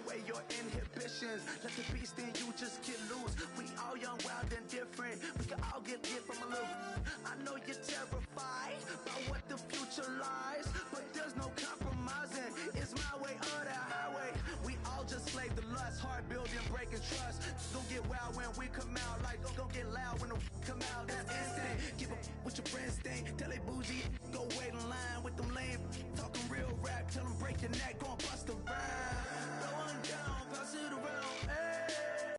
away your inhibitions. Let the beast in you just get loose. We all young, wild, and different. We can all get from a little. I know you're terrified by what the future lies, but there's no compromising. It's my way or the highway. We all just slave the lust, heart building, breaking trust. Don't get wild when we come out, like don't get loud when the come out. That's instant. Give up what your friends think. Tell they bougie, go wait in line with them lame. Talking real rap, tell them break your neck, gon' bust a rhyme. Throw one down, pass it around, hey.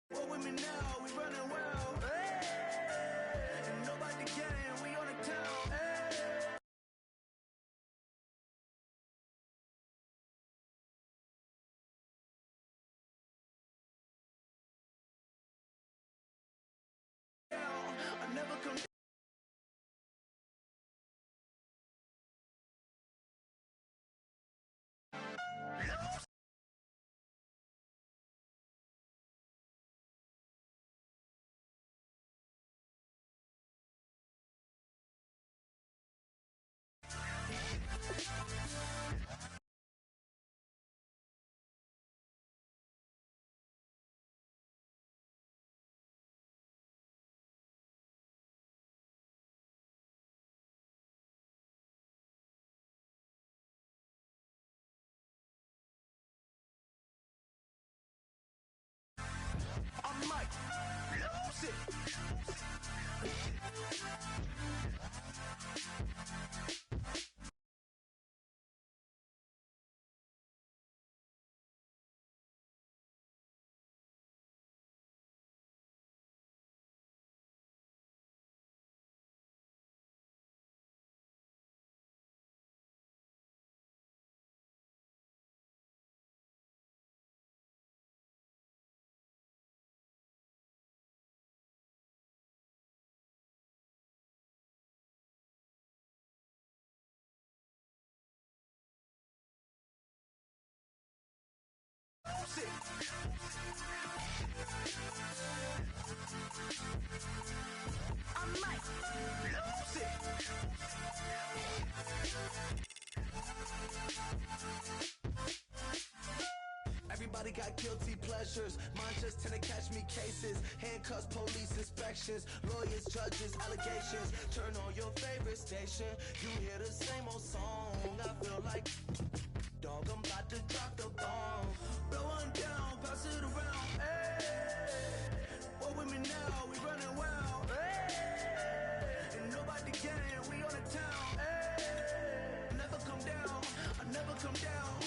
What with me now, we running well, hey. And nobody getting, we on the town, hey. I never come down. I might lose it. Lose it. I might lose it. Everybody got guilty pleasures. Mine just tend to catch me cases. Handcuffs, police inspections, lawyers, judges, allegations. Turn on your favorite station. You hear the same old song. I feel like dog, I'm about to drop the bomb. Blow one down, pass it around, hey. What with me now, we running wild, hey. And nobody getting, we on the town, hey. Never come down, I never come down.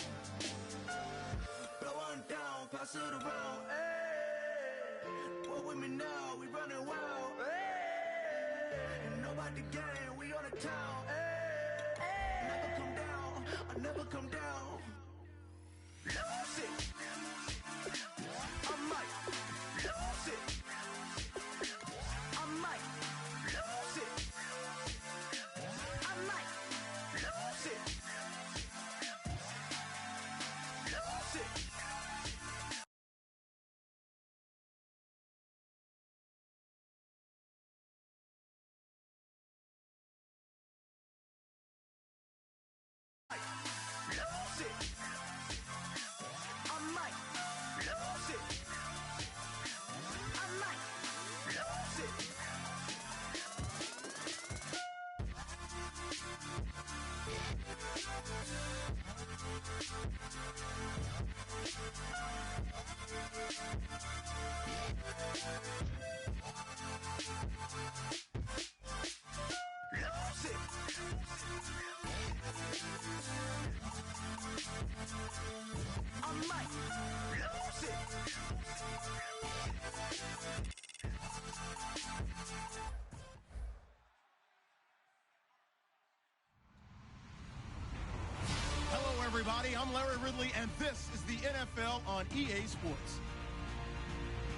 Blow one down, pass it around, hey. What with me now, we running wild, hey. And nobody getting, we on the town, hey. Never come down, I never come down. Lose it. I might lose it. I might lose it. I might lose it. Lose it. Lose it. I might lose it. I might lose it. Lose it. I might lose it. Hello, everybody. I'm Larry Ridley, and this is the NFL on EA Sports.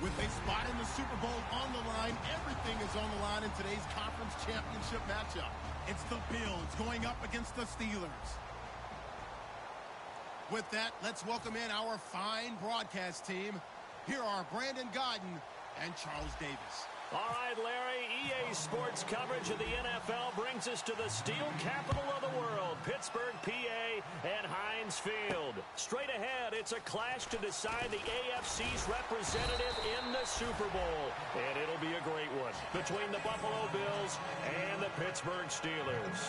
With a spot in the Super Bowl on the line, everything is on the line in today's conference championship matchup. It's the Bills going up against the Steelers. With that, let's welcome in our fine broadcast team. Here are Brandon Gaudin and Charles Davis. All right, Larry, EA Sports coverage of the NFL brings us to the steel capital of the world, Pittsburgh, PA, and Heinz Field. Straight ahead, it's a clash to decide the AFC's representative in the Super Bowl. And it'll be a great one between the Buffalo Bills and the Pittsburgh Steelers.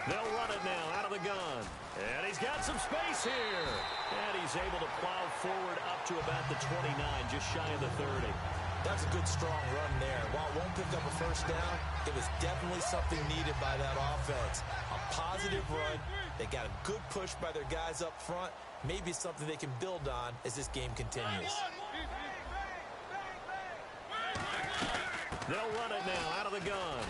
They'll run it now out of the gun. And he's got some space here. And he's able to plow forward up to about the 29, just shy of the 30. That's a good, strong run there. While it won't pick up a first down, it was definitely something needed by that offense. A positive run. They got a good push by their guys up front. Maybe something they can build on as this game continues. They'll run it now out of the gun.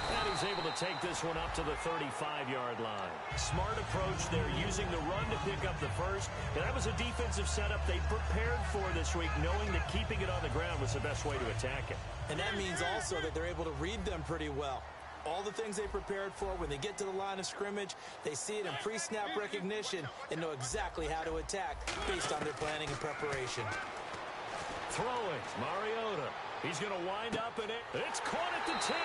And he's able to take this one up to the 35-yard line. Smart approach there, using the run to pick up the first. And that was a defensive setup they prepared for this week, knowing that keeping it on the ground was the best way to attack it. And that means also that they're able to read them pretty well. All the things they prepared for, when they get to the line of scrimmage, they see it in pre-snap recognition and know exactly how to attack based on their planning and preparation. Throwing, Mariota. He's going to wind up in it. It's caught at the 10.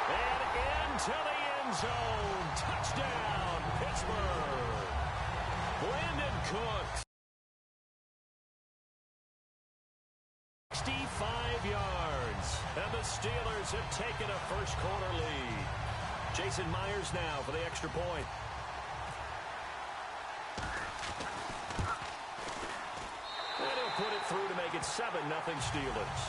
And into the end zone. Touchdown, Pittsburgh. Brandon Cooks. 65 yards. And the Steelers have taken a first quarter lead. Jason Myers now for the extra point. And he'll put it through to make it 7-0 Steelers.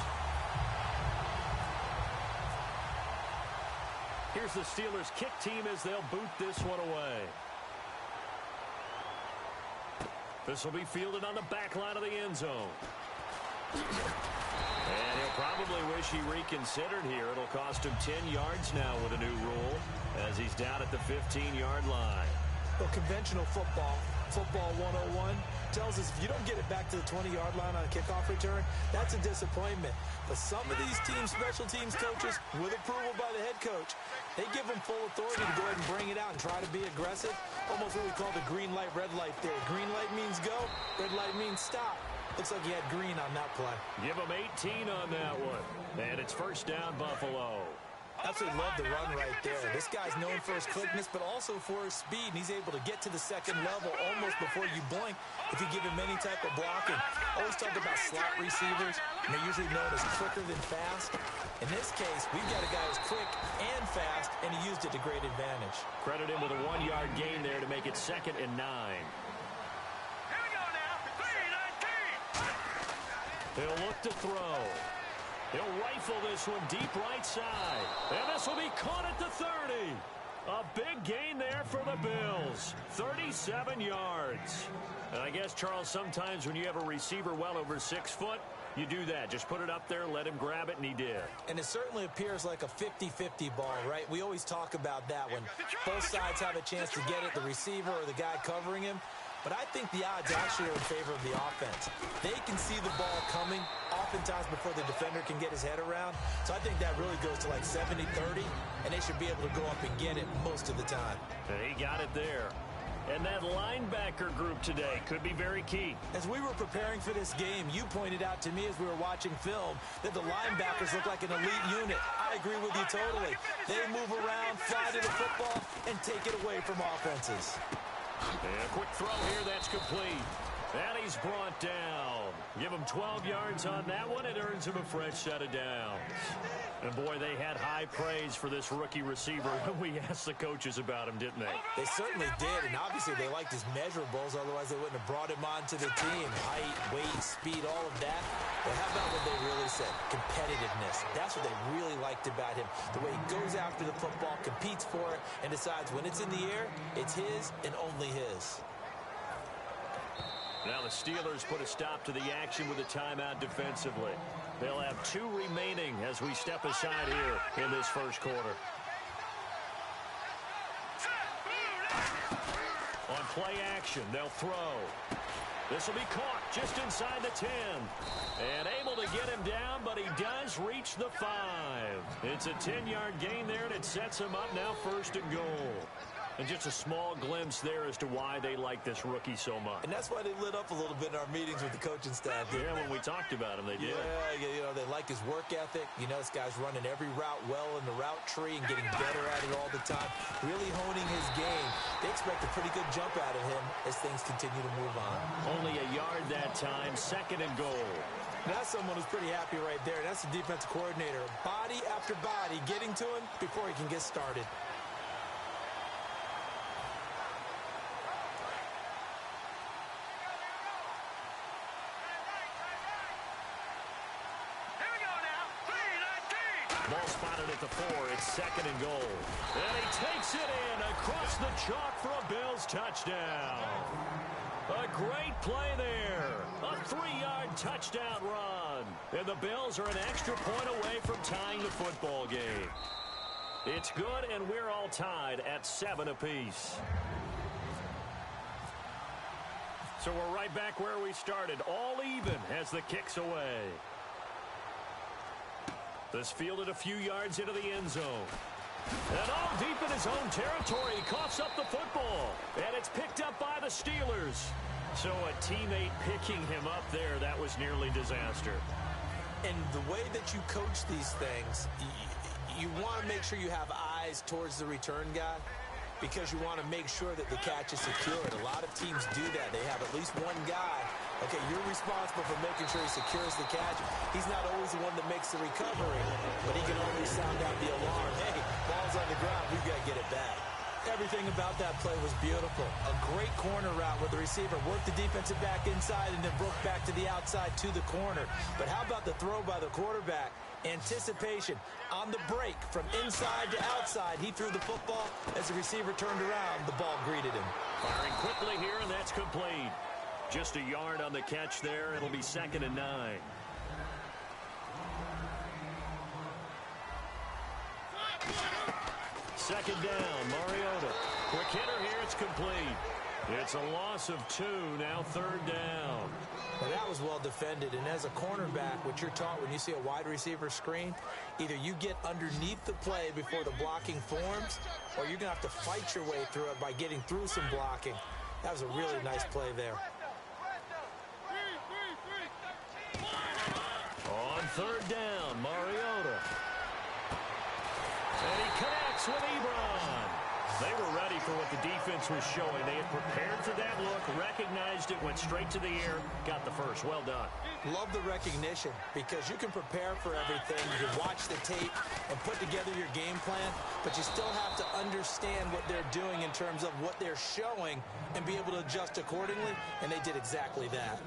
Here's the Steelers kick team as they'll boot this one away. This will be fielded on the back line of the end zone. And he'll probably wish he reconsidered here. It'll cost him 10 yards now with a new rule as he's down at the 15-yard line. Well, conventional football 101, tells us if you don't get it back to the 20-yard line on a kickoff return, that's a disappointment. But some of these special teams coaches, with approval by the head coach, they give them full authority to go ahead and bring it out and try to be aggressive. Almost what we call the green light, red light theory. Green light means go, red light means stop. Looks like he had green on that play. Give him 18 on that one. And it's first down, Buffalo. Absolutely love the run right there. This guy's known for his quickness, but also for his speed. And he's able to get to the second level almost before you blink if you give him any type of blocking. Always talk about slot receivers, and they're usually known as quicker than fast. In this case, we've got a guy who's quick and fast, and he used it to great advantage. Credit him with a 1-yard gain there to make it 2nd and 9. He'll look to throw. He'll rifle this one deep right side. And this will be caught at the 30. A big gain there for the Bills. 37 yards. And I guess, Charles, sometimes when you have a receiver well over 6 foot, you do that. Just put it up there, let him grab it, and he did. And it certainly appears like a 50-50 ball, right? We always talk about that when both sides have a chance to get it, the receiver or the guy covering him. But I think the odds actually are in favor of the offense. They can see the ball coming oftentimes before the defender can get his head around. So I think that really goes to like 70-30, and they should be able to go up and get it most of the time. And he got it there. And that linebacker group today could be very key. As we were preparing for this game, you pointed out to me as we were watching film that the linebackers look like an elite unit. I agree with you totally. They move around, fly to the football, and take it away from offenses. And a quick throw here, that's complete. And he's brought down. Give him 12 yards on that one. It earns him a fresh set of downs. And, boy, they had high praise for this rookie receiver when we asked the coaches about him, didn't they? They certainly did, and obviously they liked his measurables. Otherwise, they wouldn't have brought him onto the team. Height, weight, speed, all of that. But how about what they really said? Competitiveness. That's what they really liked about him. The way he goes after the football, competes for it, and decides when it's in the air, it's his and only his. Now the Steelers put a stop to the action with a timeout defensively. They'll have 2 remaining as we step aside here in this first quarter. play action. They'll throw. This will be caught just inside the 10. And able to get him down, but he does reach the 5. It's a 10-yard gain there, and it sets him up now 1st and goal. And just a small glimpse there as to why they like this rookie so much. And that's why they lit up a little bit in our meetings with the coaching staff. Yeah, when we talked about him, they did. Yeah, you know, they like his work ethic. You know, this guy's running every route well in the route tree and getting better at it all the time. Really honing his game. They expect a pretty good jump out of him as things continue to move on. Only a yard that time, 2nd and goal. That's someone who's pretty happy right there. That's the defensive coordinator. Body after body getting to him before he can get started. Ball spotted at the 4. It's 2nd and goal. And he takes it in across the chalk for a Billz touchdown. A great play there. A 3-yard touchdown run. And the Billz are an extra point away from tying the football game. It's good, and we're all tied at 7 apiece. So we're right back where we started. All even as the kick's away. This fielded a few yards into the end zone. And all deep in his own territory, he coughs up the football. And it's picked up by the Steelers. So a teammate picking him up there, that was nearly disaster. And the way that you coach these things, you want to make sure you have eyes towards the return guy, because you want to make sure that the catch is secured. A lot of teams do that. They have at least one guy. Okay, you're responsible for making sure he secures the catch. He's not always the one that makes the recovery, but he can always sound out the alarm. Hey, ball's on the ground. We've got to get it back. Everything about that play was beautiful. A great corner route where the receiver worked the defensive back inside and then broke back to the outside to the corner. But how about the throw by the quarterback? Anticipation on the break from inside to outside. He threw the football. As the receiver turned around, the ball greeted him. Firing quickly here, and that's complete. Just a yard on the catch there. It'll be 2nd and 9. Second down, Mariota. Quick hitter here, it's complete. It's a loss of 2, now 3rd down. Well, that was well defended, and as a cornerback, what you're taught when you see a wide receiver screen, either you get underneath the play before the blocking forms, or you're going to have to fight your way through it by getting through some blocking. That was a really nice play there. On 3rd down, Mariota. And he connects with Ebron. They were ready for what the defense was showing. They had prepared for that look, recognized it, went straight to the air, got the first. Well done. Love the recognition, because you can prepare for everything. You can watch the tape and put together your game plan, but you still have to understand what they're doing in terms of what they're showing and be able to adjust accordingly, and they did exactly that.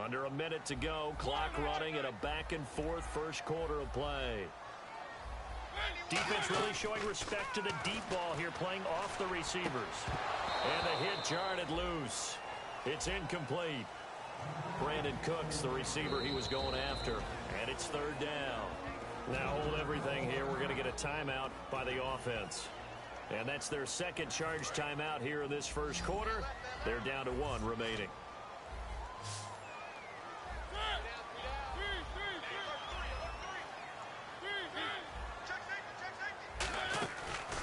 Under a minute to go, clock running at a back-and-forth first quarter of play. Defense really showing respect to the deep ball here, playing off the receivers. And the hit jarred loose. It's incomplete. Brandon Cooks, the receiver he was going after. And it's 3rd down. Now hold everything here. We're going to get a timeout by the offense. And that's their second charge timeout here in this first quarter. They're down to 1 remaining.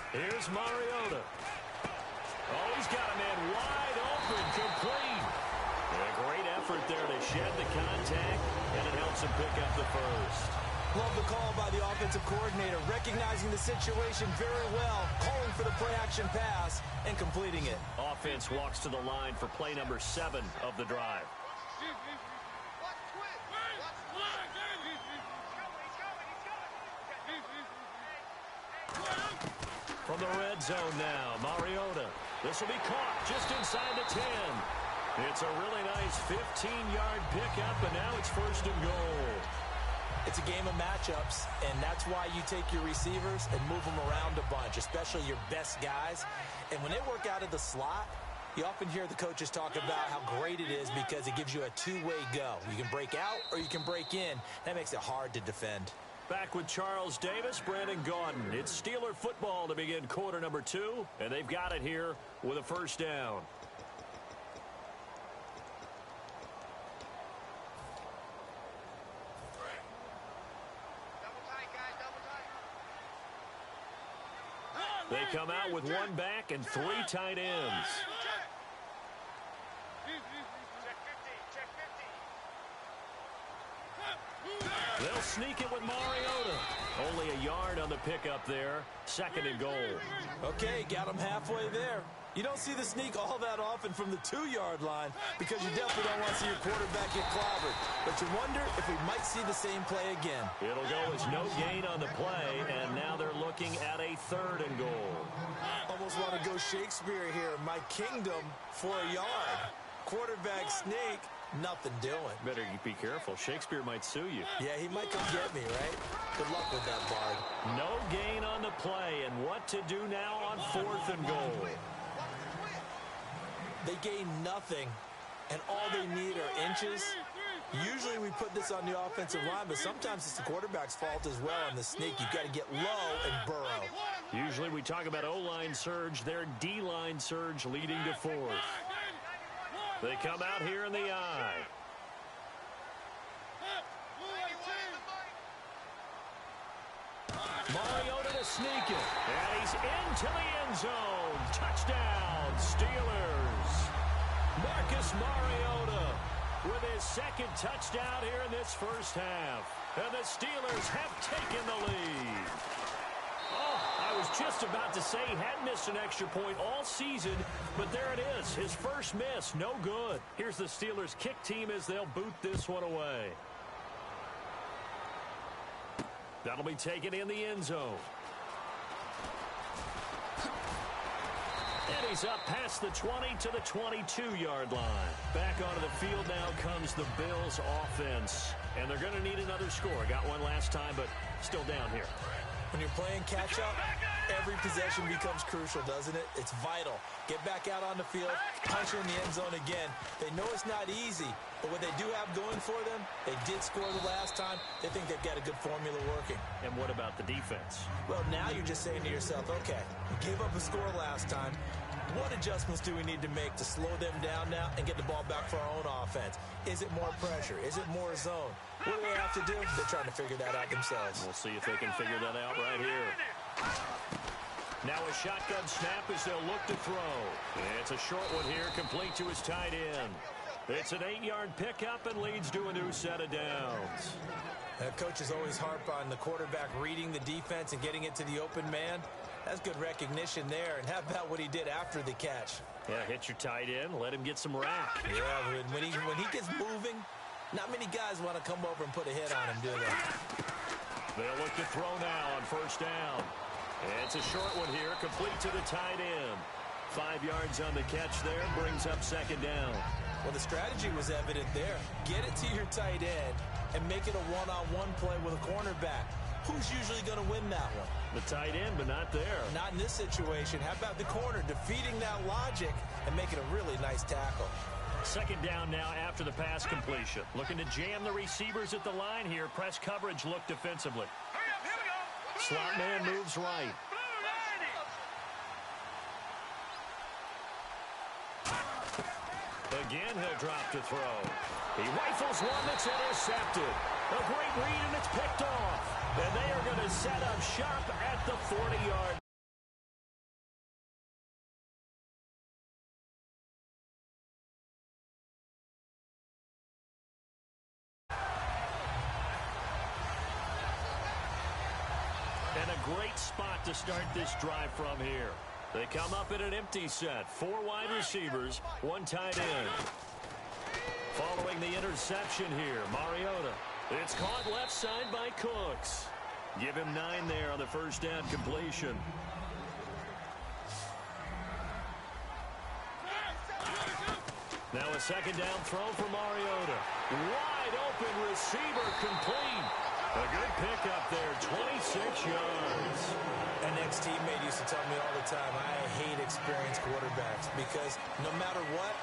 Here's Mariota. Oh, he's got a man wide open, complete. A great effort there to shed the contact, and it helps him pick up the first. Love the call by the offensive coordinator, recognizing the situation very well, calling for the play-action pass, and completing it. Offense walks to the line for play number 7 of the drive. From the red zone now, Mariota. This will be caught just inside the 10. It's a really nice 15-yard pickup, and now it's 1st and goal. It's a game of matchups, and that's why you take your receivers and move them around a bunch, especially your best guys. And when they work out of the slot, you often hear the coaches talk about how great it is because it gives you a two-way go. You can break out or you can break in. That makes it hard to defend. Back with Charles Davis, Brandon Gaudin. It's Steeler football to begin quarter number 2, and they've got it here with a 1st down. They come out with one back and three tight ends. They'll sneak it with Mariota. Only a yard on the pickup there. 2nd and goal. Okay, got him halfway there. You don't see the sneak all that often from the 2-yard line because you definitely don't want to see your quarterback get clobbered. But you wonder if we might see the same play again. It'll go as no gain on the play, and now they're looking at a 3rd and goal. Almost want to go Shakespeare here. My kingdom for a yard. Quarterback sneak, nothing doing. Better be careful. Shakespeare might sue you. Yeah, he might come get me, right? Good luck with that, Bard. No gain on the play, and what to do now on 4th and goal. They gain nothing, and all they need are inches. Usually we put this on the offensive line, but sometimes it's the quarterback's fault as well on the sneak. You've got to get low and burrow. Usually we talk about O-line surge, their D-line surge leading to 4th. They come out here in the eye. Mariota to sneak it. And he's into the end zone. Touchdown, Steelers. Marcus Mariota with his 2nd touchdown here in this first half. And the Steelers have taken the lead. Oh, I was just about to say he hadn't missed an extra point all season, but there it is. His first miss, no good. Here's the Steelers kick team as they'll boot this one away. That'll be taken in the end zone. And he's up past the 20 to the 22-yard line. Back onto the field now comes the Billz offense. And they're going to need another score. Got one last time, but still down here. When you're playing catch-up, every possession becomes crucial, doesn't it? It's vital. Get back out on the field, punch in the end zone again. They know it's not easy, but what they do have going for them, they did score the last time. They think they've got a good formula working. And what about the defense? Well, now you're just saying to yourself, okay, we gave up a score last time. What adjustments do we need to make to slow them down now and get the ball back for our own offense? Is it more pressure? Is it more zone? What do they have to do? They're trying to figure that out themselves. We'll see if they can figure that out right here. Now a shotgun snap as they'll look to throw. It's a short one here, complete to his tight end. It's an 8-yard pickup and leads to a new set of downs. Coaches always harp on the quarterback reading the defense and getting it to the open man. That's good recognition there. And how about what he did after the catch? Yeah, hit your tight end, let him get some rack. Yeah, when he gets moving, not many guys want to come over and put a hit on him, do they? They'll look to throw now on 1st down. It's a short one here, complete to the tight end. 5 yards on the catch there, brings up 2nd down. Well, the strategy was evident there. Get it to your tight end and make it a one-on-one play with a cornerback. Who's usually going to win that one? The tight end, but not there. Not in this situation. How about the corner defeating that logic and making a really nice tackle? 2nd down now after the pass completion. Looking to jam the receivers at the line here. Press coverage look defensively. Slot man moves right. Again, he'll drop to throw. He rifles one that's intercepted. A great read, and it's picked off. And they are going to set up shop at the 40-yard. And a great spot to start this drive from here. They come up in an empty set. 4 wide receivers, 1 tight end. Following the interception here, Mariota. It's caught left side by Cooks. Give him 9 there on the 1st down completion. Now a 2nd down throw for Mariota. Wide open receiver complete. A good pickup there, 26 yards. An ex-teammate used to tell me all the time, I hate experienced quarterbacks because no matter what,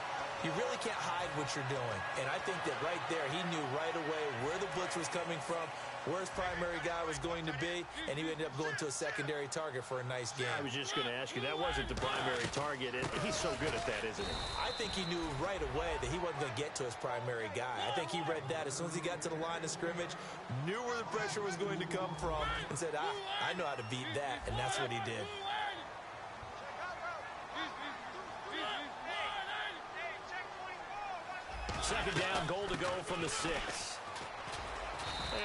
you really can't hide what you're doing. And I think that right there, he knew right away where the blitz was coming from, where his primary guy was going to be, and he ended up going to a secondary target for a nice game. I was just going to ask you, that wasn't the primary target. He's so good at that, isn't he? I think he knew right away that he wasn't going to get to his primary guy. I think he read that as soon as he got to the line of scrimmage, knew where the pressure was going to come from, and said, I know how to beat that, and that's what he did. Second down, goal to go from the 6.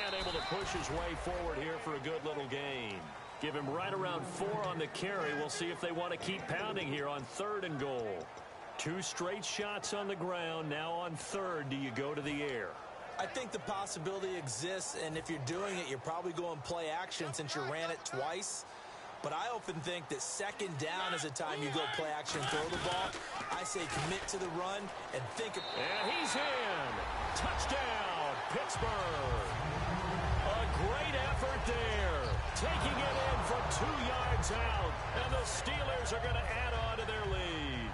And able to push his way forward here for a good little gain. Give him right around 4 on the carry. We'll see if they want to keep pounding here on 3rd and goal. 2 straight shots on the ground. Now on 3rd, do you go to the air? I think the possibility exists, and if you're doing it, you're probably going play action since you ran it twice. But I often think that 2nd down is a time you go play action and throw the ball. I say commit to the run and think of... And he's in. Touchdown, Pittsburgh. A great effort there. Taking it in from 2 yards out. And the Steelers are going to add on to their lead.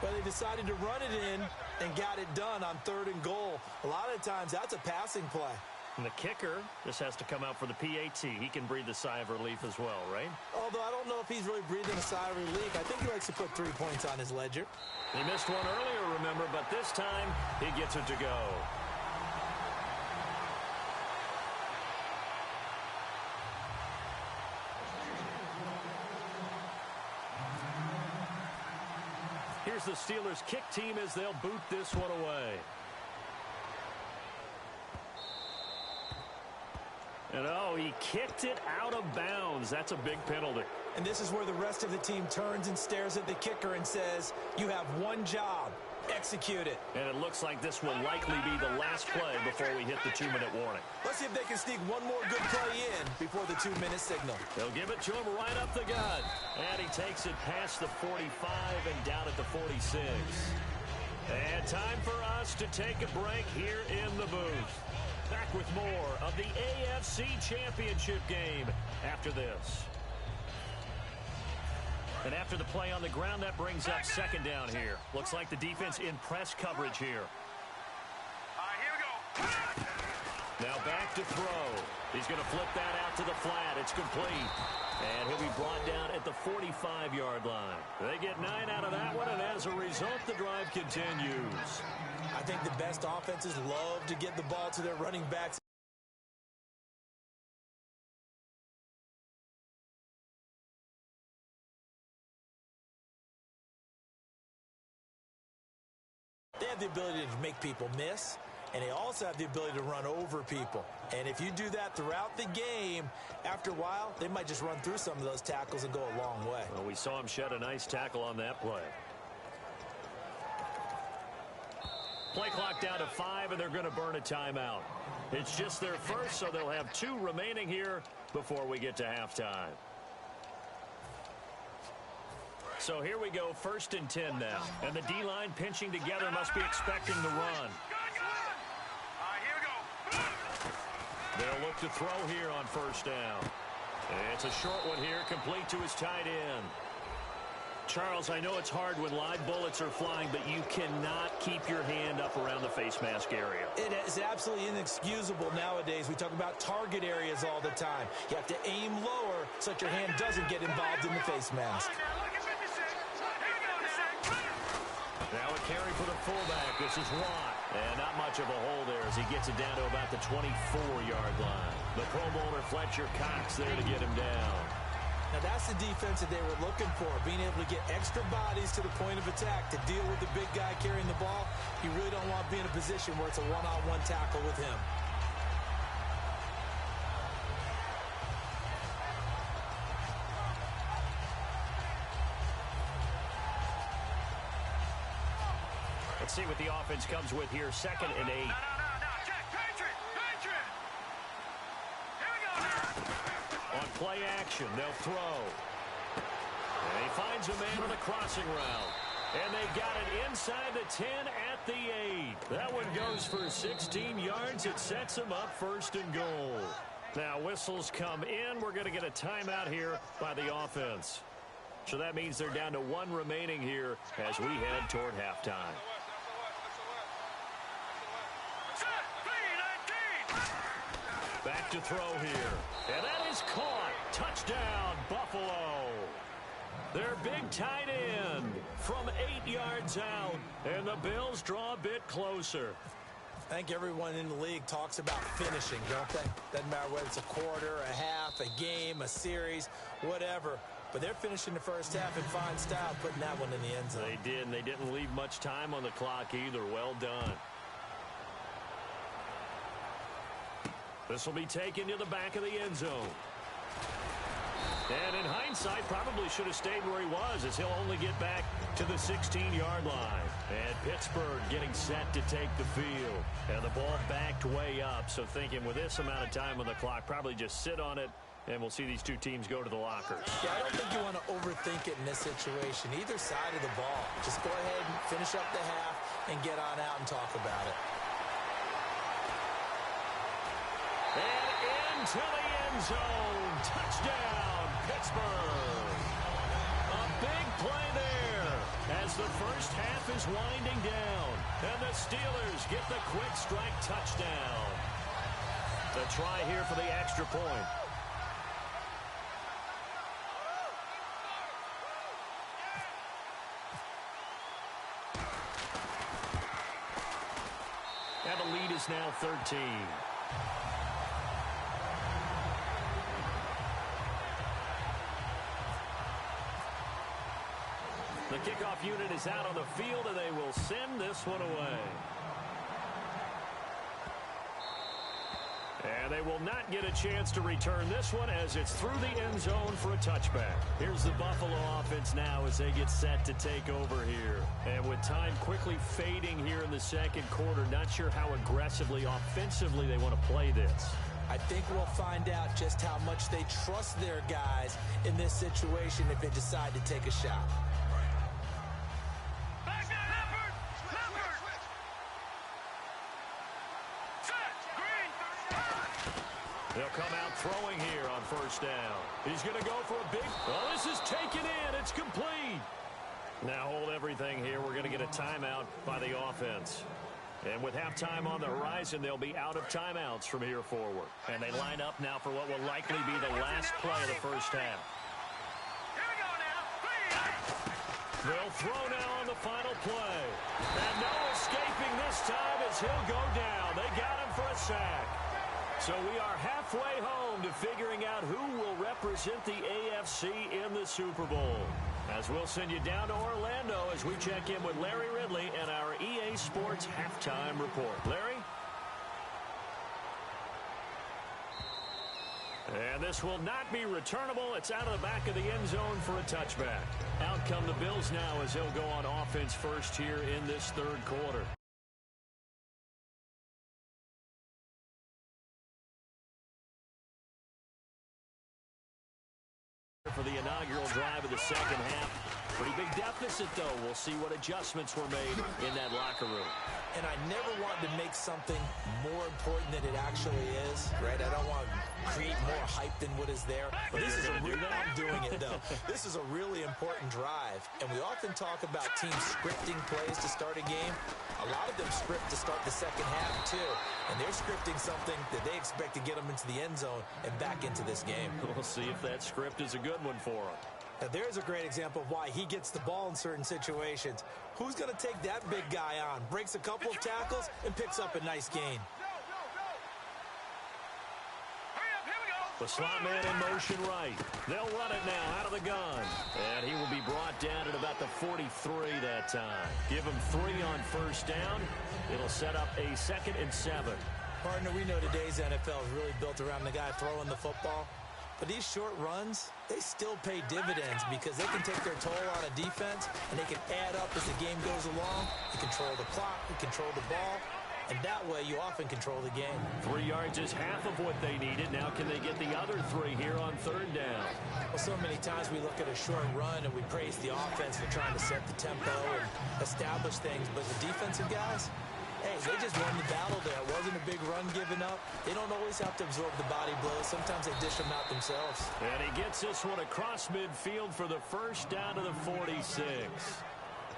Well, they decided to run it in and got it done on 3rd and goal. A lot of times, that's a passing play. And the kicker just has to come out for the PAT. He can breathe a sigh of relief as well, right? Although I don't know if he's really breathing a sigh of relief. I think he likes to put 3 points on his ledger. He missed one earlier, remember, but this time he gets it to go. Here's the Steelers' kick team as they'll boot this one away. And oh, he kicked it out of bounds. That's a big penalty. And this is where the rest of the team turns and stares at the kicker and says, you have one job. Execute it. And it looks like this will likely be the last play before we hit the 2-minute warning. Let's see if they can sneak one more good play in before the 2-minute signal. They'll give it to him right up the gut. And he takes it past the 45 and down at the 46. And time for us to take a break here in the booth. Back with more of the AFC Championship game after this. And after the play on the ground, that brings up 2nd down here. Looks like the defense in press coverage here. All right, here we go. Now back to throw. He's going to flip that out to the flat. It's complete. And he'll be brought down at the 45-yard line. They get 9 out of that one, and as a result, the drive continues. I think the best offenses love to get the ball to their running backs. They have the ability to make people miss, and they also have the ability to run over people. And if you do that throughout the game, after a while, they might just run through some of those tackles and go a long way. Well, we saw him shed a nice tackle on that play. Play clock down to 5, and they're going to burn a timeout. It's just their first, so they'll have 2 remaining here before we get to halftime. So here we go, 1st and 10 now. And the D-line pinching together must be expecting the run. All right, here we go. They'll look to throw here on 1st down. And it's a short one here, complete to his tight end. Charles, I know it's hard when live bullets are flying, but you cannot keep your hand up around the face mask area. It is absolutely inexcusable nowadays. We talk about target areas all the time. You have to aim lower so that your hand doesn't get involved in the face mask. Now a carry for the fullback. This is Watt. And not much of a hole there as he gets it down to about the 24-yard line. The Pro Bowler Fletcher Cox there to get him down. Now that's the defense that they were looking for, being able to get extra bodies to the point of attack to deal with the big guy carrying the ball. You really don't want to be in a position where it's a one-on-one tackle with him. Let's see what the offense comes with here. 2nd and 8. No. Check. Patriot. Here we go. On play action, they'll throw. And he finds a man on a crossing route. And they got it inside the 10 at the 8. That one goes for 16 yards. It sets them up 1st and goal. Now whistles come in. We're going to get a timeout here by the offense. So that means they're down to 1 remaining here as we head toward halftime. Back to throw here. And that is caught. Touchdown, Buffalo. Their big tight end from 8 yards out. And the Bills draw a bit closer. I think everyone in the league talks about finishing, don't they? Doesn't matter whether it's a quarter, a half, a game, a series, whatever. But they're finishing the first half in fine style, putting that one in the end zone. They did, and they didn't leave much time on the clock either. Well done. This will be taken to the back of the end zone. And in hindsight, probably should have stayed where he was, as he'll only get back to the 16-yard line. And Pittsburgh getting set to take the field. And the ball backed way up, so thinking with this amount of time on the clock, probably just sit on it, and we'll see these two teams go to the lockers. Yeah, I don't think you want to overthink it in this situation. Either side of the ball. Just go ahead and finish up the half and get on out and talk about it. And into the end zone. Touchdown, Pittsburgh. A big play there as the first half is winding down. And the Steelers get the quick strike touchdown. The try here for the extra point. And the lead is now 13. The kickoff unit is out on the field, and they will send this one away. And they will not get a chance to return this one as it's through the end zone for a touchback. Here's the Buffalo offense now as they get set to take over here. And with time quickly fading here in the second quarter, not sure how aggressively, offensively they want to play this. I think we'll find out just how much they trust their guys in this situation if they decide to take a shot. They'll come out throwing here on first down. He's going to go for a big... Oh, this is taken in. It's complete. Now hold everything here. We're going to get a timeout by the offense. And with halftime on the horizon, they'll be out of timeouts from here forward. And they line up now for what will likely be the last play of the first half. Here we go now. They'll throw now on the final play. And no escaping this time as he'll go down. They got him for a sack. So we are halfway home to figuring out who will represent the AFC in the Super Bowl. As we'll send you down to Orlando as we check in with Larry Ridley and our EA Sports Halftime Report. Larry? And this will not be returnable. It's out of the back of the end zone for a touchback. Out come the Bills now as they'll go on offense first here in this third quarter. For the inaugural drive of the second half. Pretty big deficit, though. We'll see what adjustments were made in that locker room. And I never want to make something more important than it actually is, right? I don't want to create more hype than what is there. But this is I'm doing it, though. This is a really important drive. And we often talk about teams scripting plays to start a game. A lot of them script to start the second half, too. And they're scripting something that they expect to get them into the end zone and back into this game. We'll see if that script is a good one for them. Now, there's a great example of why he gets the ball in certain situations. Who's going to take that big guy on? Breaks a couple of tackles and picks up a nice gain. The slot man in motion right. They'll run it now out of the gun. And he will be brought down at about the 43 that time. Give him 3 on first down. It'll set up a 2nd and 7. Partner, we know today's NFL is really built around the guy throwing the football. But these short runs, they still pay dividends because they can take their toll on a defense and they can add up as the game goes along. You control the clock, you control the ball, and that way you often control the game. 3 yards is half of what they needed. Now can they get the other 3 here on third down? Well, so many times we look at a short run and we praise the offense for trying to set the tempo and establish things, but the defensive guys, hey, they just won the battle there. It wasn't a big run given up. They don't always have to absorb the body blows. Sometimes they dish them out themselves. And he gets this one across midfield for the first down to the 46.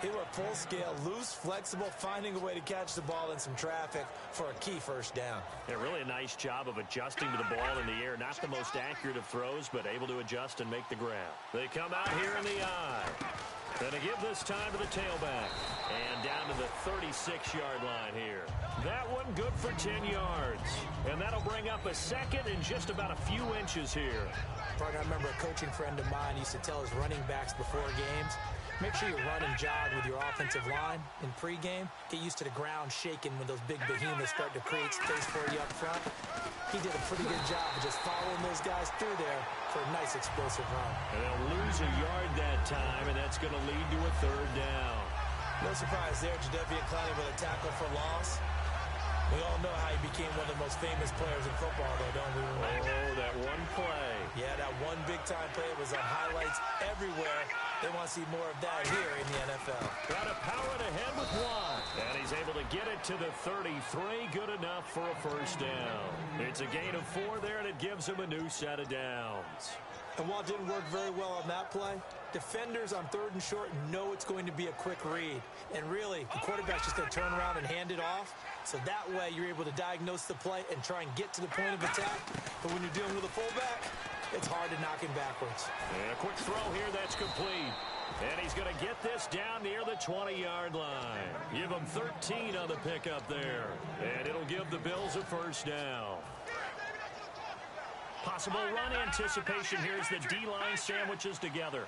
He went full scale, loose, flexible, finding a way to catch the ball in some traffic for a key first down. Yeah, really a nice job of adjusting to the ball in the air. Not the most accurate of throws, but able to adjust and make the grab. They come out here in the eye. Going to give this time to the tailback. And down to the 36-yard line here. That one good for 10 yards. And that'll bring up a 2nd and just about a few inches here. I remember a coaching friend of mine used to tell his running backs before games, Make sure you run and jog with your offensive line in pregame. Get used to the ground shaking when those big behemoths start to create space for you up front. He did a pretty good job of just following those guys through there for a nice explosive run. And they'll lose a yard that time, and that's going to lead to a third down. No surprise there, Jadeveon Clowney with a tackle for loss. We all know how he became one of the most famous players in football, though, don't we? Oh, that one play. Yeah, that one big-time play was on highlights everywhere. They want to see more of that here in the NFL. Got to power it ahead with one. And he's able to get it to the 33. Good enough for a first down. It's a gain of 4 there, and it gives him a new set of downs. And while it didn't work very well on that play, defenders on 3rd and short know it's going to be a quick read. And really, the quarterback's just going to turn around and hand it off. So that way, you're able to diagnose the play and try and get to the point of attack. But when you're dealing with a fullback, it's hard to knock him backwards. And a quick throw here, that's complete. And he's going to get this down near the 20-yard line. Give him 13 on the pickup there. And it'll give the Bills a first down. Possible run anticipation here as the D-line sandwiches together.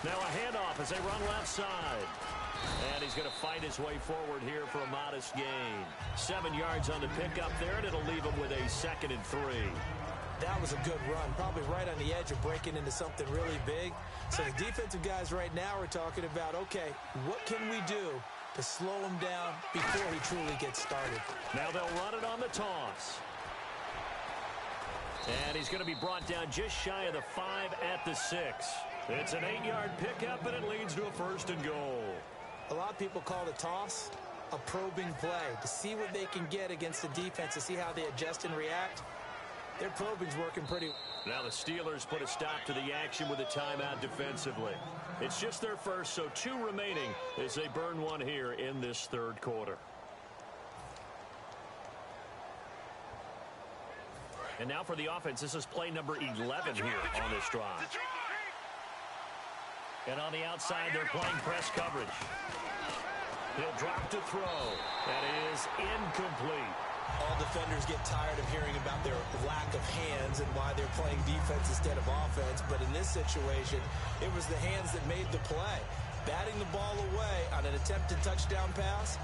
Now a handoff as they run left side. And he's going to fight his way forward here for a modest gain. 7 yards on the pickup there, and it'll leave him with a 2nd and 3. That was a good run, probably right on the edge of breaking into something really big. So the defensive guys right now are talking about, okay, what can we do to slow him down before he truly gets started? Now they'll run it on the toss. And he's going to be brought down just shy of the 5 at the 6. It's an 8-yard pickup, and it leads to a 1st and goal. A lot of people call the toss a probing play to see what they can get against the defense, to see how they adjust and react. Their probing's working pretty well. Now the Steelers put a stop to the action with a timeout defensively. It's just their first, so 2 remaining as they burn one here in this 3rd quarter. And now for the offense, this is play number 11 here on this drive. And on the outside, they're playing press coverage. He'll drop to throw. That is incomplete. All defenders get tired of hearing about their lack of hands and why they're playing defense instead of offense. But in this situation, it was the hands that made the play. Batting the ball away on an attempted touchdown pass.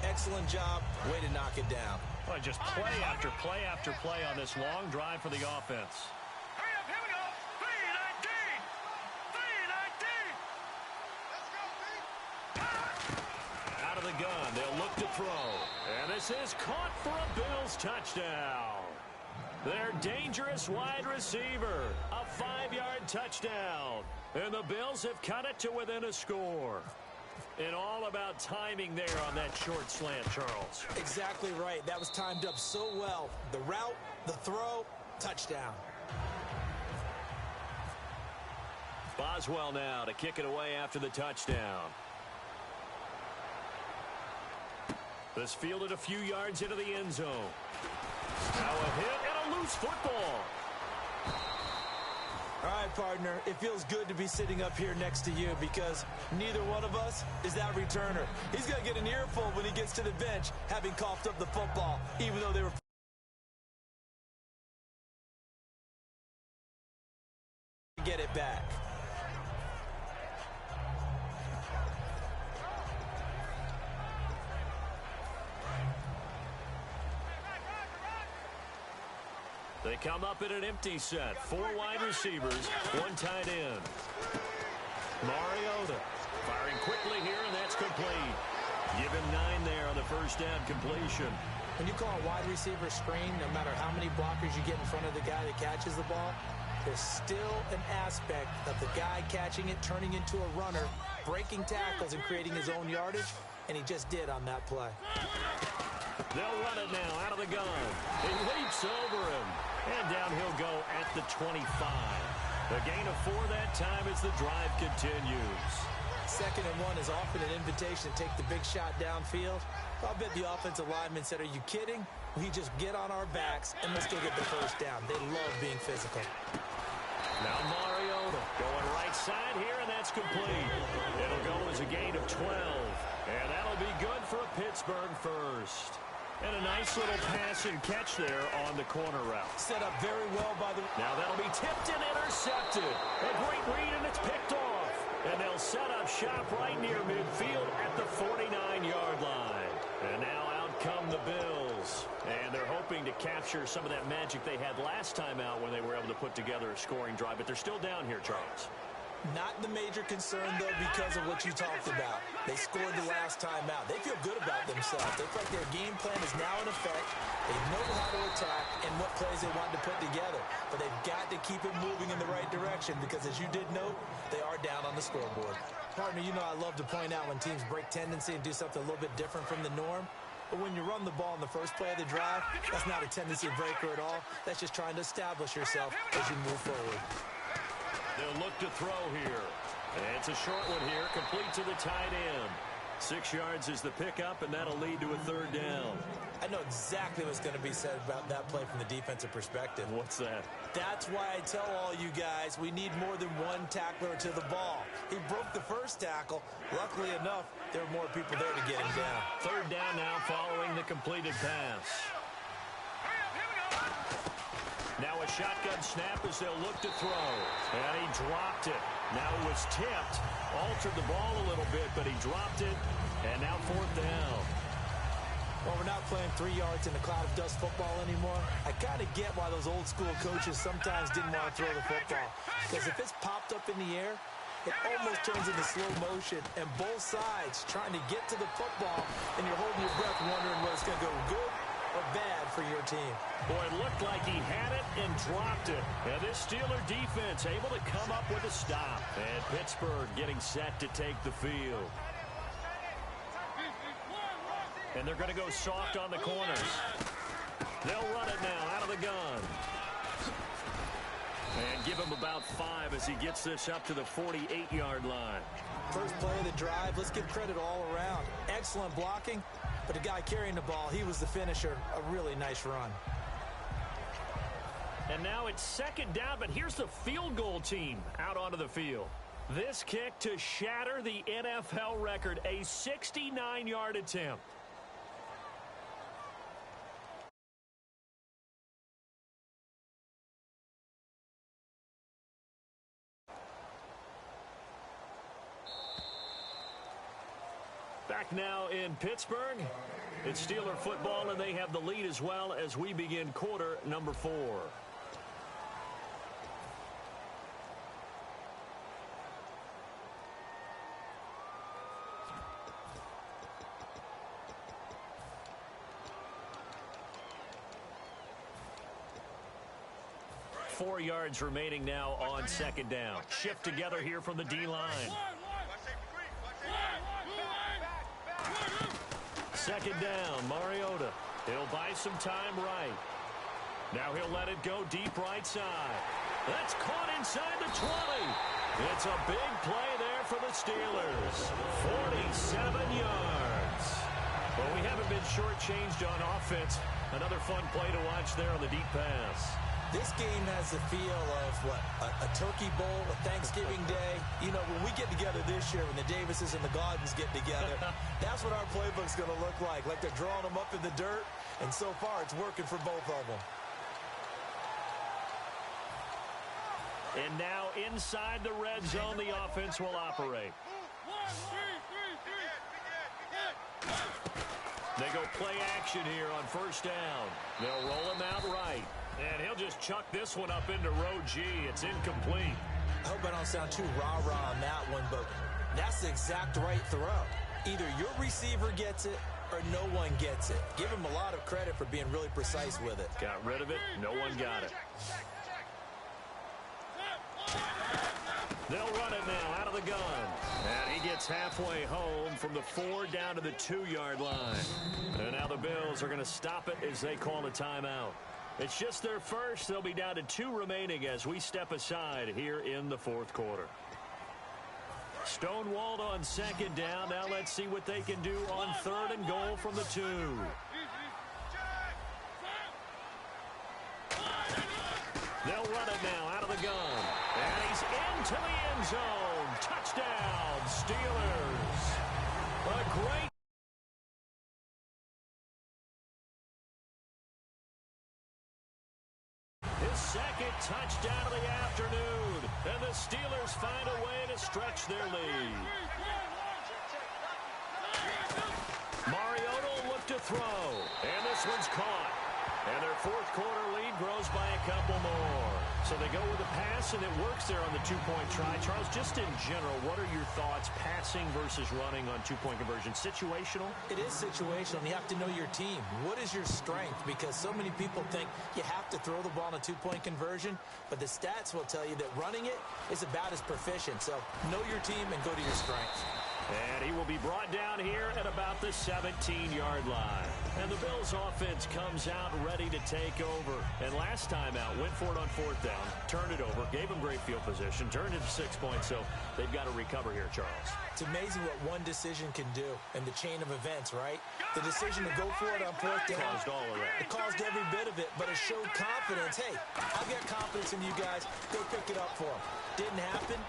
Excellent job. Way to knock it down. Well, just play after play after play on this long drive for the offense. Hurry up, here we go. 3-19. 3-19. Out of the gun, they'll look to throw. And this is caught for a Bills touchdown. Their dangerous wide receiver. A 5-yard touchdown. And the Bills have cut it to within a score. And all about timing there on that short slant, Charles. Exactly right. That was timed up so well. The route, the throw, touchdown. Boswell now to kick it away after the touchdown. This fielded a few yards into the end zone. Now a hit and a loose football. All right, partner, it feels good to be sitting up here next to you because neither one of us is that returner. He's going to get an earful when he gets to the bench, having coughed up the football, even though they were get it back. They come up in an empty set. 4 wide receivers, 1 tight end. Mariota firing quickly here, and that's complete. Give him 9 there on the first down completion. When you call a wide receiver screen, no matter how many blockers you get in front of the guy that catches the ball, there's still an aspect of the guy catching it, turning into a runner, breaking tackles and creating his own yardage, and he just did on that play. They'll run it now out of the gun. He leaps over him. And down he'll go at the 25. A gain of 4 that time as the drive continues. 2nd and 1 is often an invitation to take the big shot downfield. I'll bet the offensive lineman said, are you kidding? We just get on our backs and let's go get the first down. They love being physical. Now Mariota going right side here, and that's complete. It'll go as a gain of 12. And that'll be good for a Pittsburgh first. And a nice little pass and catch there on the corner route. Set up very well by the... Now that'll be tipped and intercepted. A great read, and it's picked shop right near midfield at the 49-yard line. And now out come the Bills. And they're hoping to capture some of that magic they had last time out when they were able to put together a scoring drive. But they're still down here, Charles. Not the major concern, though, because of what you talked about. They scored the last time out. They feel good about themselves. They feel like their game plan is now in effect. They know how to attack and what plays they want to put together. But they've got to keep it moving in the right direction because, as you did note, they are down on the scoreboard. Partner, you know I love to point out when teams break tendency and do something a little bit different from the norm. But when you run the ball in the first play of the drive, that's not a tendency breaker at all. That's just trying to establish yourself as you move forward. They'll look to throw here. And it's a short one here, complete to the tight end. 6 yards is the pickup, and that'll lead to a third down. I know exactly what's going to be said about that play from the defensive perspective. What's that? That's why I tell all you guys we need more than one tackler to the ball. He broke the first tackle. Luckily enough, there were more people there to get him down. Third down now following the completed pass. Now a shotgun snap as they'll look to throw. And he dropped it. Now it was tipped. Altered the ball a little bit, but he dropped it. And now fourth down. Well, we're not playing 3 yards in a cloud of dust football anymore. I kind of get why those old school coaches sometimes didn't want to throw the football. Because if it's popped up in the air, it almost turns into slow motion. And both sides trying to get to the football, and you're holding your breath wondering whether it's going to go good or bad for your team. Boy, it looked like he had it and dropped it. And this Steeler defense able to come up with a stop. And Pittsburgh getting set to take the field. And they're going to go soft on the corners. They'll run it now out of the gun. And give him about 5 as he gets this up to the 48-yard line. First play of the drive, let's give credit all around. Excellent blocking, but the guy carrying the ball, he was the finisher. A really nice run. And now it's second down, but here's the field goal team out onto the field. This kick to shatter the NFL record, a 69-yard attempt. Back now in Pittsburgh, it's Steeler football, and they have the lead as well as we begin quarter number 4. Four yards remaining now on second down. Shift together here from the D-line. Second down, Mariota. He'll buy some time right. Now he'll let it go deep right side. That's caught inside the 20. It's a big play there for the Steelers. 47 yards. Well, we haven't been shortchanged on offense. Another fun play to watch there on the deep pass. This game has the feel of, a Turkey Bowl, a Thanksgiving Day. You know, when we get together this year, when the Davises and the Gardens get together, that's what our playbook's going to look like. Like they're drawing them up in the dirt, and so far it's working for both of them. And now inside the red zone, the offense will operate. They go play action here on first down. They'll roll him out right. And he'll just chuck this one up into row G. It's incomplete. I hope I don't sound too rah-rah on that one, but that's the exact right throw. Either your receiver gets it or no one gets it. Give him a lot of credit for being really precise with it. Got rid of it. No one got it. They'll run it now out of the gun. And he gets halfway home from the 4 down to the 2-yard line. And now the Bills are going to stop it as they call a timeout. It's just their first. They'll be down to 2 remaining as we step aside here in the fourth quarter. Stonewalled on second down. Now let's see what they can do on third and goal from the 2. They'll run it now out of the gun. And he's into the end zone. Touchdown, Steelers. A great his second touchdown of the afternoon. And the Steelers find a way to stretch their lead. Mariota will look to throw. And this one's caught. And their fourth quarter lead grows by a couple more. So they go with a pass, and it works there on the two-point try. Charles, just in general, what are your thoughts passing versus running on two-point conversion? Situational? It is situational. You have to know your team. What is your strength? Because so many people think you have to throw the ball on a two-point conversion, but the stats will tell you that running it is about as proficient. So know your team and go to your strengths. And he will be brought down here at about the 17-yard line. And the Bills offense comes out ready to take over. And last time out, went for it on fourth down, turned it over, gave him great field position, turned it to 6 points. So they've got to recover here, Charles. It's amazing what one decision can do in the chain of events, right? The decision to go for it on fourth down. Caused all of that. It caused every bit of it, but it showed confidence. Hey, I've got confidence in you guys. Go pick it up for them. Didn't happen.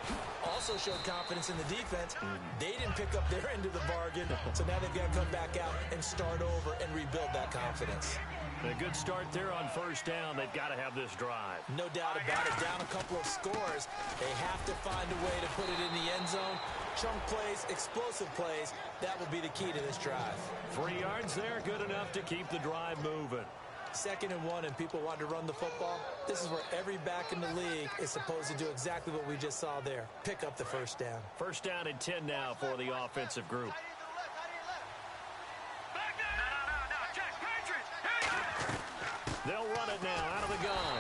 Also showed confidence in the defense. They didn't pick up their end of the bargain, so now they've got to come back out and start over and rebuild that confidence. A good start there on first down. They've got to have this drive. No doubt about it. Down a couple of scores. They have to find a way to put it in the end zone. Chunk plays, explosive plays. That will be the key to this drive. 3 yards there, good enough to keep the drive moving. 2nd and 1, and people want to run the football. This is where every back in the league is supposed to do exactly what we just saw there. Pick up the first down. First down and 10 now for the offensive group. They'll run it now out of the gun.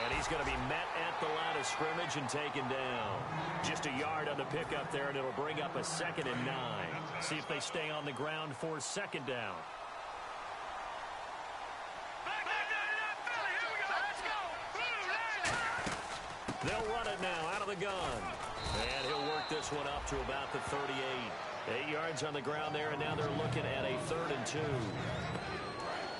And he's going to be met at the line of scrimmage and taken down. Just a yard on the pickup there, and it'll bring up a 2nd and 9. See if they stay on the ground for 2nd down. They'll run it now out of the gun. And he'll work this one up to about the 38. 8 yards on the ground there, and now they're looking at a 3rd and 2.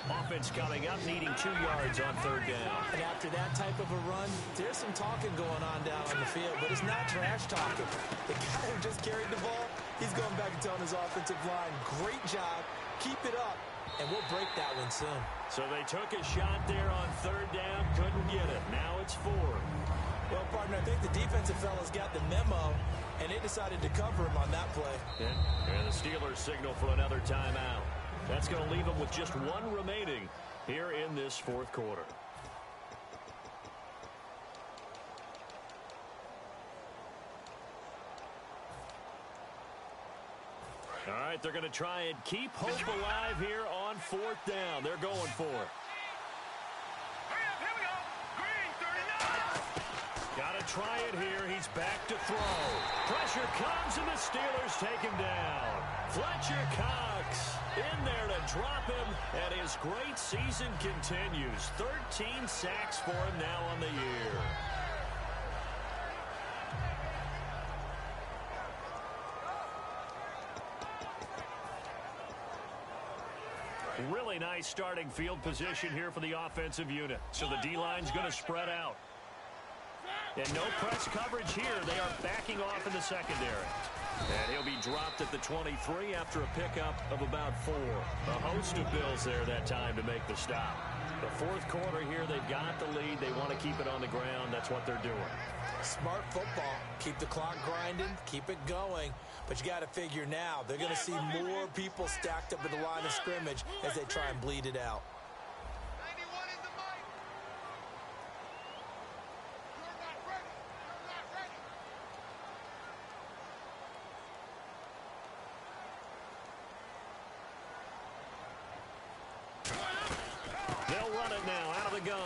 Offense coming up, needing 2 yards on 3rd down. And after that type of a run, there's some talking going on down on the field, but it's not trash talking. The guy who just carried the ball, he's going back and telling his offensive line, great job, keep it up, and we'll break that one soon. So they took a shot there on 3rd down, couldn't get it. Now it's 4. Well, partner, I think the defensive fellas got the memo, and they decided to cover him on that play. And the Steelers signal for another timeout. That's going to leave them with just 1 remaining here in this 4th quarter. All right, they're going to try and keep hope alive here on 4th down. They're going for it. Got to try it here. He's back to throw. Pressure comes, and the Steelers take him down. Fletcher Cox in there to drop him, and his great season continues. 13 sacks for him now on the year. Really nice starting field position here for the offensive unit. So the D-line's going to spread out. And no press coverage here. They are backing off in the secondary. And he'll be dropped at the 23 after a pickup of about 4. A host of Bills there that time to make the stop. The 4th quarter here, they've got the lead. They want to keep it on the ground. That's what they're doing. Smart football. Keep the clock grinding. Keep it going. But you got to figure now, they're going to see more people stacked up at the line of scrimmage as they try and bleed it out. They'll run it now out of the gun.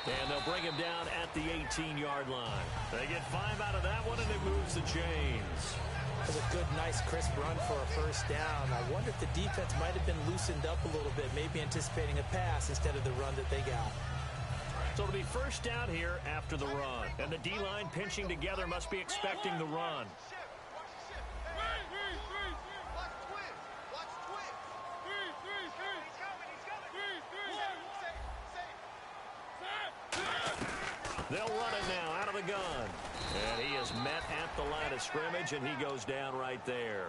And they'll bring him down at the 18-yard line. They get 5 out of that one, and it moves the chains. That was a good, nice, crisp run for a first down. I wonder if the defense might have been loosened up a little bit, maybe anticipating a pass instead of the run that they got. So it'll be first down here after the run. And the D-line pinching together must be expecting the run. They'll run it now out of the gun. And he is met at the line of scrimmage, and he goes down right there.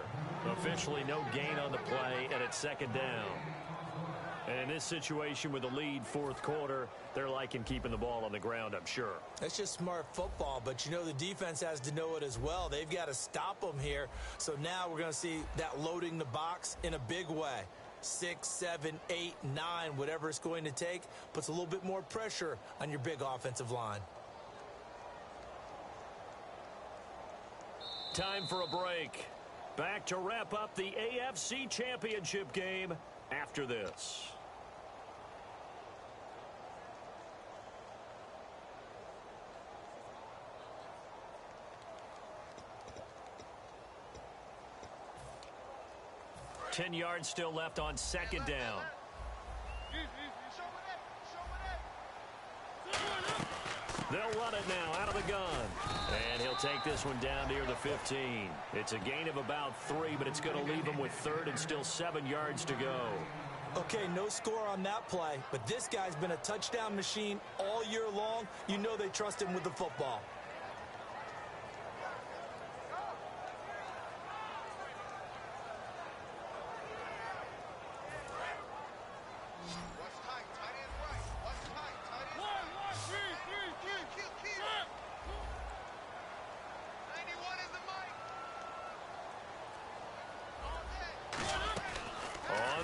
Officially no gain on the play, and it's 2nd down. in this situation with the lead fourth quarter, they're liking keeping the ball on the ground, I'm sure. That's just smart football, but you know the defense has to know it as well. They've got to stop them here. So now we're going to see that loading the box in a big way. 6, 7, 8, 9, whatever it's going to take, puts a little bit more pressure on your big offensive line. Time for a break. Back to wrap up the AFC Championship game after this. Ten yards still left on second down. They'll run it now out of the gun. And he'll take this one down near the 15. It's a gain of about 3, but it's going to leave him with third and still 7 yards to go. Okay, no score on that play, but this guy's been a touchdown machine all year long. You know they trust him with the football.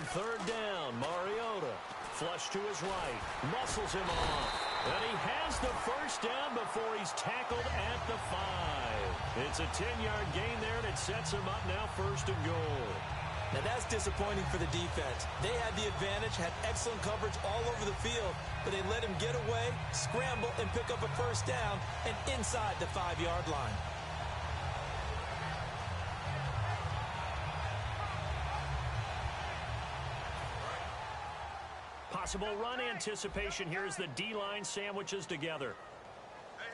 Third down, Mariota. Flush to his right. Muscles him off. And he has the first down before he's tackled at the 5. It's a 10-yard gain there, and it sets him up now first and goal. Now that's disappointing for the defense. They had the advantage, had excellent coverage all over the field, but they let him get away, scramble, and pick up a first down and inside the 5-yard line. Possible run anticipation here as the D-line sandwiches together. Hey,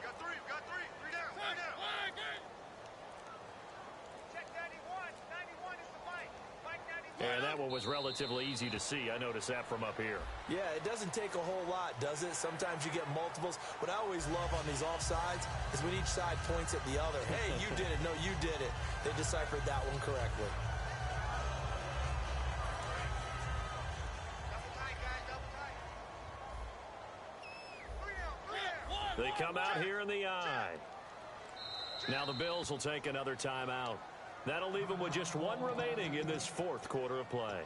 we got 3, 3 down, 3 down. Check 91 is the Mike 91. And that one was relatively easy to see. I noticed that from up here. Yeah, it doesn't take a whole lot, does it? Sometimes you get multiples. What I always love on these offsides is when each side points at the other. Hey, you did it. No, you did it. They deciphered that one correctly. They come out here in the I. Now the Bills will take another timeout. That'll leave them with just 1 remaining in this fourth quarter of play.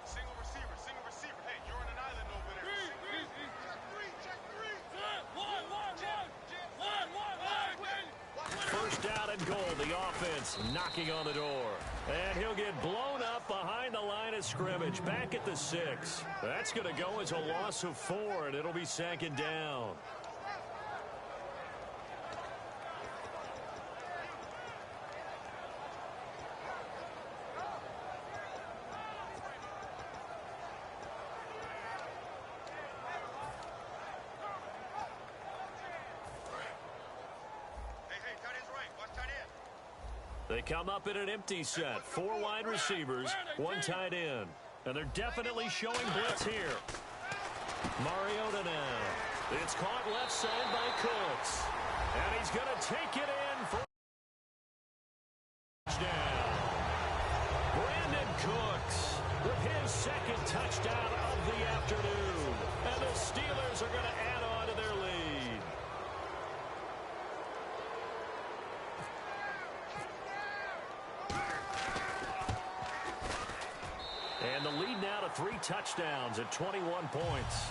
Single receiver. Hey, you're on an island over there. Check 3. First down and goal. The offense knocking on the door. And he'll get blown up behind the line of scrimmage. Back at the 6. That's going to go as a loss of 4, and it'll be second down. They come up in an empty set. 4 wide receivers, 1 tight end. And they're definitely showing blitz here. Mariota now. It's caught left side by Cooks. And he's going to take it in for a touchdown. Brandon Cooks with his second touchdown of the afternoon. And the Steelers are going to add on to their lead. And the lead now to 3 touchdowns at 21 points.